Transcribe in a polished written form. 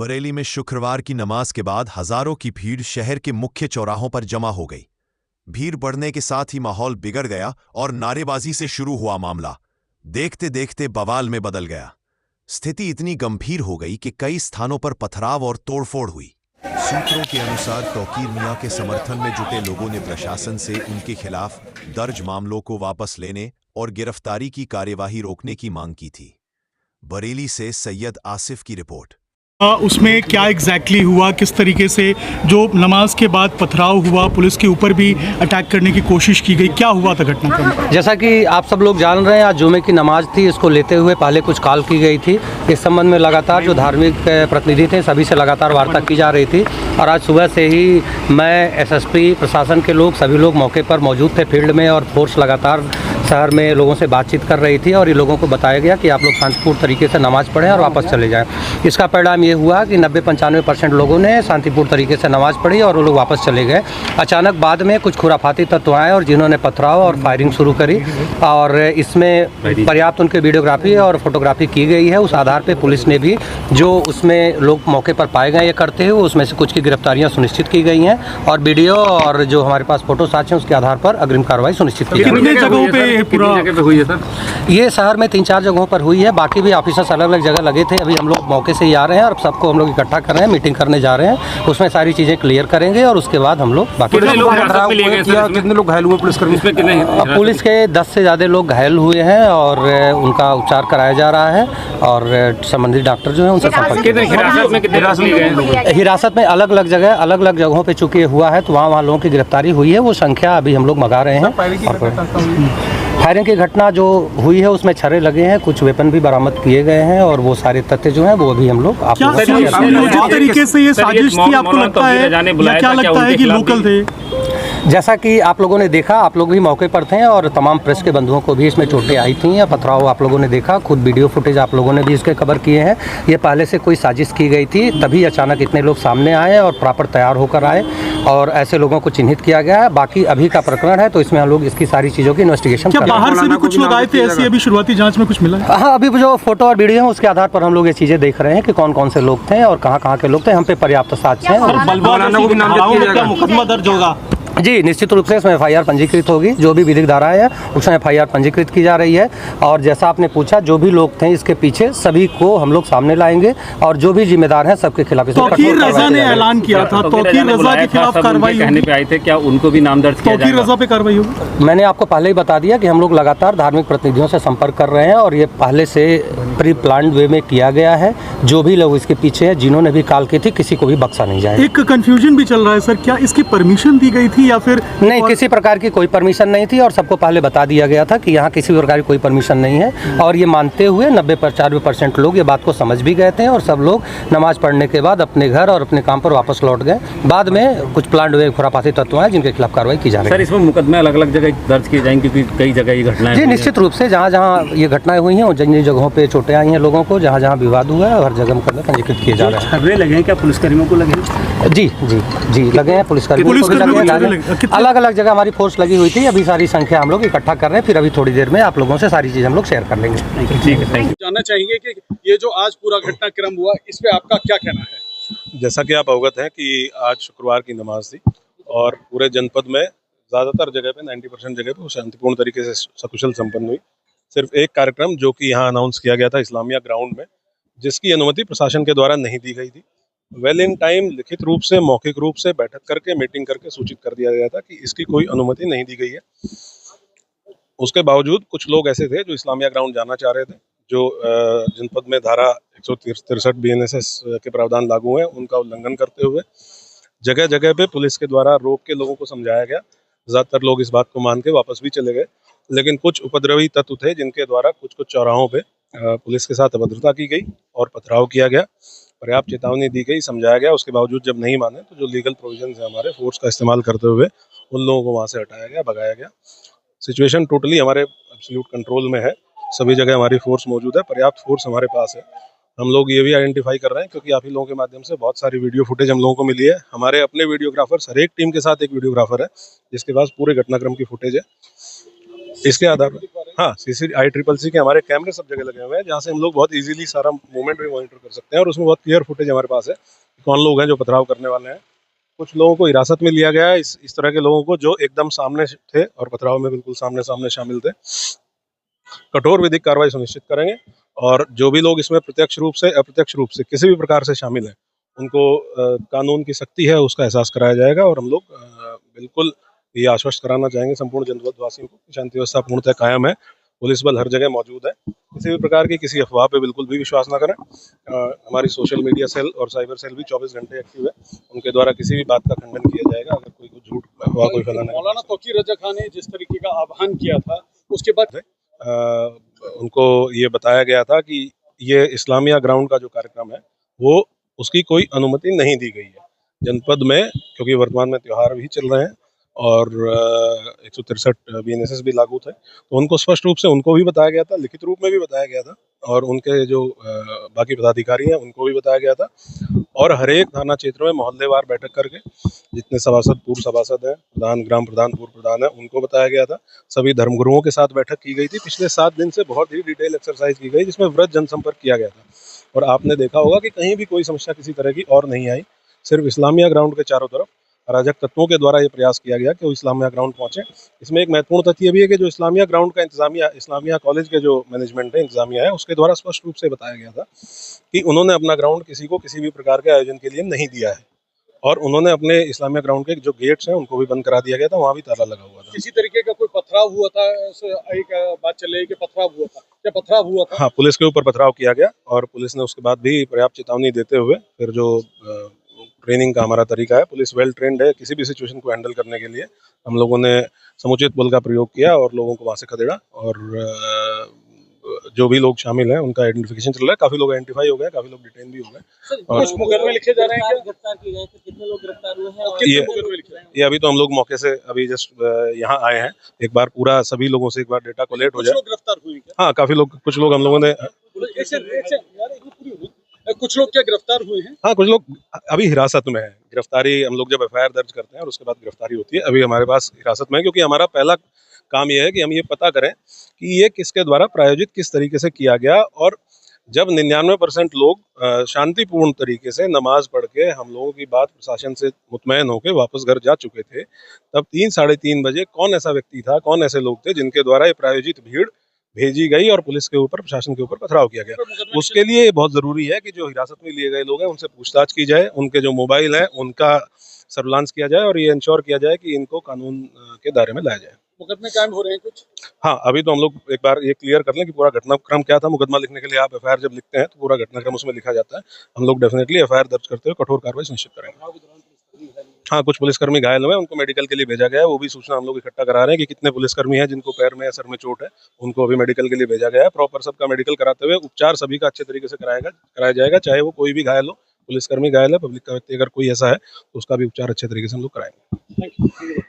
बरेली में शुक्रवार की नमाज के बाद हजारों की भीड़ शहर के मुख्य चौराहों पर जमा हो गई। भीड़ बढ़ने के साथ ही माहौल बिगड़ गया और नारेबाजी से शुरू हुआ मामला देखते देखते बवाल में बदल गया। स्थिति इतनी गंभीर हो गई कि कई स्थानों पर पथराव और तोड़फोड़ हुई। सूत्रों के अनुसार तौकीर मियां के समर्थन में जुटे लोगों ने प्रशासन से उनके खिलाफ दर्ज मामलों को वापस लेने और गिरफ्तारी की कार्यवाही रोकने की मांग की थी। बरेली से सैयद आसिफ की रिपोर्ट। उसमें क्या एग्जैक्टली हुआ, किस तरीके से जो नमाज के बाद पथराव हुआ, पुलिस के ऊपर भी अटैक करने की कोशिश की गई, क्या हुआ था घटनाक्रम? जैसा कि आप सब लोग जान रहे हैं, आज जुमे की नमाज थी। इसको लेते हुए पहले कुछ कॉल की गई थी। इस संबंध में लगातार जो धार्मिक प्रतिनिधि थे सभी से लगातार वार्ता की जा रही थी और आज सुबह से ही मैं, एसएसपी, प्रशासन के लोग, सभी लोग मौके पर मौजूद थे फील्ड में और फोर्स लगातार शहर में लोगों से बातचीत कर रही थी और ये लोगों को बताया गया कि आप लोग शांतिपूर्ण तरीके से नमाज़ पढ़ें और वापस चले जाएं। इसका परिणाम ये हुआ कि 90-95% लोगों ने शांतिपूर्ण तरीके से नमाज़ पढ़ी और वो लोग वापस चले गए। अचानक बाद में कुछ खुराफाती तत्व आए और जिन्होंने पथराव और फायरिंग शुरू करी और इसमें पर्याप्त उनकी वीडियोग्राफी और फोटोग्राफी की गई है। उस आधार पर पुलिस ने भी जो उसमें लोग मौके पर पाए गए ये करते हुए उसमें से कुछ की गिरफ्तारियाँ सुनिश्चित की गई हैं और वीडियो और जो हमारे पास फोटो साक्ष्य हैं उसके आधार पर अग्रिम कार्रवाई सुनिश्चित की गई। पूरा जगह पे हुई है सर? ये शहर में 3-4 जगहों पर हुई है। बाकी भी ऑफिसर्स अलग अलग जगह लगे थे। अभी हम लोग मौके से ही आ रहे हैं और सबको हम लोग इकट्ठा कर रहे हैं, मीटिंग करने जा रहे हैं। उसमें सारी चीज़ें क्लियर करेंगे और उसके बाद हम लोग बाकी कितने लोग घायल हुए पुलिसकर्मी? पुलिस के 10 से ज़्यादा लोग घायल हुए हैं और उनका उपचार कराया जा रहा है और संबंधित डॉक्टर जो है उनसे संपर्क। हिरासत में अलग अलग जगहों पर चूंकि हुआ है तो वहाँ लोगों की गिरफ्तारी हुई है। वो संख्या अभी हम लोग मंगा रहे हैं। फायरिंग की घटना जो हुई है उसमें छर्रे लगे हैं, कुछ वेपन भी बरामद किए गए हैं और वो सारे तथ्य जो हैं वो भी हम लोग तरीके से ये साजिश थी आपको लगता है या क्या लगता है कि लोकल थे? जैसा कि आप लोगों ने देखा, आप लोग भी मौके पर थे और तमाम प्रेस के बंधुओं को भी इसमें चोटें आई थी या पथराव आप लोगों ने देखा। खुद वीडियो फुटेज आप लोगों ने भी इसके कवर किए हैं। ये पहले से कोई साजिश की गई थी, तभी अचानक इतने लोग सामने आए और प्रॉपर तैयार होकर आए और ऐसे लोगों को चिन्हित किया गया है। बाकी अभी का प्रकरण है तो इसमें हम लोग इसकी सारी चीज़ों की इन्वेस्टिगेशन कर रहे हैं। बाहर से भी कुछ लोग आए थे ऐसी अभी शुरुआती जाँच में कुछ मिला? हाँ, अभी जो फोटो और वीडियो है उसके आधार पर हम लोग ये चीज़ें देख रहे हैं कि कौन कौन से लोग थे और कहाँ के लोग थे। हम पे पर्याप्त साक्ष्य हैं। मुकदमा दर्ज होगा? जी, निश्चित रूप से इसमें एफआईआर पंजीकृत होगी। जो भी विधिक धाराएं है उसमें एफआईआर पंजीकृत की जा रही है और जैसा आपने पूछा जो भी लोग थे इसके पीछे सभी को हम लोग सामने लाएंगे और जो भी जिम्मेदार हैं सबके खिलाफ तौकीर रज़ा ने ऐलान किया था, तौकीर रज़ा के खिलाफ कार्रवाई कहने पे आए थे, क्या उनको भी नाम दर्ज किया जाएगा? तौकीर रज़ा पे कार्रवाई होगी? मैंने आपको पहले ही बता दिया कि हम लोग लगातार धार्मिक प्रतिनिधियों से संपर्क कर रहे हैं और ये पहले से प्री प्लान्ड वे में किया गया है। जो भी लोग इसके पीछे हैं, जिन्होंने भी कॉल की थी, किसी को भी बख्शा नहीं जाएगा। एक कंफ्यूजन भी चल रहा है सर, क्या इसकी परमिशन दी गई थी या फिर नहीं? किसी प्रकार की कोई परमिशन नहीं थी और सबको पहले बता दिया गया था कि यहाँ किसी प्रकार की कोई परमिशन नहीं है और ये मानते हुए 90-95% लोग ये बात को समझ भी गए थे और सब लोग नमाज पढ़ने के बाद अपने घर और अपने काम पर वापस लौट गए। बाद में कुछ प्लांट हुए खुराफाती तत्व हैं जिनके खिलाफ कार्रवाई की जा रही है। सर, इसमें मुकदमे अलग अलग जगह दर्ज किए जाएंगे क्योंकि कई जगह ये घटनाएं? जी, निश्चित रूप से जहाँ ये घटनाएं हुई हैं और जिन जगहों पर चोटें आई हैं लोगों को, जहाँ विवाद हुआ है, हर जगह मुकदमे पंजीकृत किए जा रहे हैं। छर्रे लगे हैं क्या पुलिसकर्मियों को? लगे? जी लगे हैं। पुलिसकर्मियों को लगे। अलग अलग जगह हमारी फोर्स लगी हुई थी। अभी सारी संख्या हम लोग इकट्ठा कर रहे हैं, फिर अभी थोड़ी देर में आप लोगों से सारी चीज़ हम लोग शेयर कर लेंगे। ठीक है, थैंक यू। जानना चाहेंगे कि ये जो आज पूरा घटनाक्रम हुआ इस पे आपका क्या कहना है? जैसा कि आप अवगत हैं कि आज शुक्रवार की नमाज थी और पूरे जनपद में ज़्यादातर जगह पे 90% जगह पे वो शांतिपूर्ण तरीके से सकुशल संपन्न हुई। सिर्फ एक कार्यक्रम जो कि यहाँ अनाउंस किया गया था इस्लामिया ग्राउंड में, जिसकी अनुमति प्रशासन के द्वारा नहीं दी गई थी। वेल इन टाइम लिखित रूप से, मौखिक रूप से बैठक करके, मीटिंग करके सूचित कर दिया गया था कि इसकी कोई अनुमति नहीं दी गई है। उसके बावजूद कुछ लोग ऐसे थे जो इस्लामिया ग्राउंड जाना चाह रहे थे, जो जनपद में धारा 163 BNSS के प्रावधान लागू हैं उनका उल्लंघन करते हुए जगह जगह पे पुलिस के द्वारा रोक के लोगों को समझाया गया। ज़्यादातर लोग इस बात को मान के वापस भी चले गए, लेकिन कुछ उपद्रवी तत्व थे जिनके द्वारा कुछ चौराहों पे पुलिस के साथ अभद्रता की गई और पथराव किया गया। पर्याप्त चेतावनी दी गई, समझाया गया। उसके बावजूद जब नहीं माने तो जो लीगल प्रोविजन है हमारे, फोर्स का इस्तेमाल करते हुए उन लोगों को वहाँ से हटाया गया, भगाया गया। सिचुएशन टोटली हमारे एब्सोल्यूट कंट्रोल में है। सभी जगह हमारी फोर्स मौजूद है, पर्याप्त फोर्स हमारे पास है। हम लोग ये भी आइडेंटिफाई कर रहे हैं क्योंकि आप ही लोगों के माध्यम से बहुत सारी वीडियो फुटेज हम लोगों को मिली है। हमारे अपने वीडियोग्राफर्स, हर एक टीम के साथ एक वीडियोग्राफर है जिसके पास पूरे घटनाक्रम की फुटेज है। इसके आधार पर हाँ ICC के हमारे कैमरे सब जगह लगे हुए हैं, जहाँ से हम लोग बहुत इजीली सारा मूवमेंट भी मॉनिटर कर सकते हैं, और उसमें बहुत क्लियर फुटेज हमारे पास है कौन लोग हैं जो पथराव करने वाले हैं। कुछ लोगों को हिरासत में लिया गया है, इस तरह के लोगों को जो एकदम सामने थे और पथराव में बिल्कुल सामने सामने शामिल थे। कठोर विधिक कार्रवाई सुनिश्चित करेंगे, और जो भी लोग इसमें प्रत्यक्ष रूप से अप्रत्यक्ष रूप से किसी भी प्रकार से शामिल हैं उनको कानून की सख्ती है उसका एहसास कराया जाएगा। और हम लोग बिल्कुल ये आश्वस्त कराना चाहेंगे संपूर्ण जनपदवासियों को कि शांति व्यवस्था पूर्णतः कायम है, पुलिस बल हर जगह मौजूद है, किसी भी प्रकार की किसी अफवाह पे बिल्कुल भी विश्वास ना करें। हमारी सोशल मीडिया सेल और साइबर सेल भी 24 घंटे एक्टिव है, उनके द्वारा किसी भी बात का खंडन किया जाएगा अगर कोई झूठ अफवाह कोई फैलाना। मौलाना तौकीर रजा खान ने जिस तरीके का आह्वान किया था उसके बाद उनको ये बताया गया था कि ये इस्लामिया ग्राउंड का जो कार्यक्रम है वो उसकी कोई अनुमति नहीं दी गई है जनपद में, क्योंकि वर्तमान में त्यौहार भी चल रहे हैं और 163 BNSS भी लागू थे, तो उनको स्पष्ट रूप से उनको भी बताया गया था, लिखित रूप में भी बताया गया था, और उनके जो बाकी पदाधिकारी हैं उनको भी बताया गया था। और हर एक थाना क्षेत्र में मोहल्लेवार बैठक करके जितने सभासद पूर्व सभासद हैं, प्रधान ग्राम प्रधान पूर्व प्रधान है, उनको बताया गया था। सभी धर्मगुरुओं के साथ बैठक की गई थी। पिछले 7 दिन से बहुत ही डिटेल एक्सरसाइज की गई जिसमें वृहद जनसंपर्क किया गया था, और आपने देखा होगा कि कहीं भी कोई समस्या किसी तरह की और नहीं आई। सिर्फ इस्लामिया ग्राउंड के चारों तरफ अराजक तत्वों के द्वारा ये प्रयास किया गया कि वो इस्लामिया ग्राउंड पहुंचे। इसमें एक महत्वपूर्ण तथ्य भी है कि जो इस्लामिया ग्राउंड का इंतजामिया, इस्लामिया कॉलेज के जो मैनेजमेंट है, इंतजामिया है, उसके द्वारा स्पष्ट रूप से बताया गया था कि उन्होंने अपना ग्राउंड किसी को किसी भी प्रकार के आयोजन के लिए नहीं दिया है, और उन्होंने अपने इस्लामिया ग्राउंड के जो गेट्स हैं उनको भी बंद करा दिया गया था, वहाँ भी ताला लगा हुआ था। किसी तरीके का कोई पथराव हुआ था? एक बात चल रही है कि पथराव हुआ था, क्या पथराव हुआ था? हाँ, पुलिस के ऊपर पथराव किया गया, और पुलिस ने उसके बाद भी पर्याप्त चेतावनी देते हुए फिर जो ट्रेनिंग का हमारा तरीका है, पुलिस वेल ट्रेंड है किसी भी सिचुएशन को हैंडल करने के लिए। हम लोगों ने समुचित बल का प्रयोग किया और लोगों को वहाँ से खदेड़ा, और जो भी लोग शामिल हैं उनका आइडेंटिफिकेशन चल रहा है। काफी लोग आइडेंटिफाई हो गए, काफी लोग डिटेन भी हो गए। कुछ मुकदमे लिखे जा रहे हैं क्या? गिरफ्तार किए गए थे, कितने लोग गिरफ्तार हुए हैं? कितने मुकदमे लिखे हैं? ये अभी तो हम लोग मौके से अभी जस्ट यहाँ आए हैं, एक बार पूरा सभी लोगों से एक बार डेटा कलेक्ट हो कुछ जाए। लोग गिरफ्तार हुए क्या? हाँ, काफी लोग, कुछ लोग हम लोगों ने कुछ लोग क्या गिरफ्तार हुए हैं? हाँ, कुछ लोग अभी हिरासत में है। गिरफ्तारी हम लोग जब FIR दर्ज करते हैं और उसके बाद गिरफ्तारी होती है, अभी हमारे पास हिरासत में है, क्योंकि हमारा पहला काम यह है कि हम ये पता करें कि ये किसके द्वारा प्रायोजित किस तरीके से किया गया। और जब 99% लोग शांतिपूर्ण तरीके से नमाज पढ़ के हम लोगों की बात प्रशासन से मुतमैन होकर वापस घर जा चुके थे, तब 3 साढ़े 3 बजे कौन ऐसा व्यक्ति था, कौन ऐसे लोग थे जिनके द्वारा ये प्रायोजित भीड़ भेजी गई और पुलिस के ऊपर, प्रशासन के ऊपर पथराव किया गया। उसके लिए ये बहुत ज़रूरी है कि जो हिरासत में लिए गए लोग हैं उनसे पूछताछ की जाए, उनके जो मोबाइल हैं उनका सर्विलांस किया जाए, और ये इंश्योर किया जाए कि इनको कानून के दायरे में लाया जाए। मुकदमे कायम हो रहे हैं कुछ? हाँ, अभी तो हम लोग एक बार ये क्लियर कर लें कि पूरा घटनाक्रम क्या था। मुकदमा लिखने के लिए आप FIR जब लिखते हैं तो पूरा घटनाक्रम उसमें लिखा जाता है। हम लोग डेफिनेटली FIR दर्ज करते हुए कठोर कार्रवाई सुनिश्चित करेंगे। हाँ, कुछ पुलिसकर्मी घायल हुए, उनको मेडिकल के लिए भेजा गया है। वो भी सूचना हम लोग इकट्ठा करा रहे हैं कि कितने पुलिसकर्मी हैं जिनको पैर में या सर में चोट है, उनको अभी मेडिकल के लिए भेजा गया है। प्रॉपर सबका मेडिकल कराते हुए उपचार सभी का अच्छे तरीके से कराया जाएगा, चाहे वो कोई भी घायल हो, पुलिसकर्मी घायल है, पब्लिक का व्यक्ति अगर कोई ऐसा है तो उसका भी उपचार अच्छे तरीके से हम लोग कराएंगे। Thank you.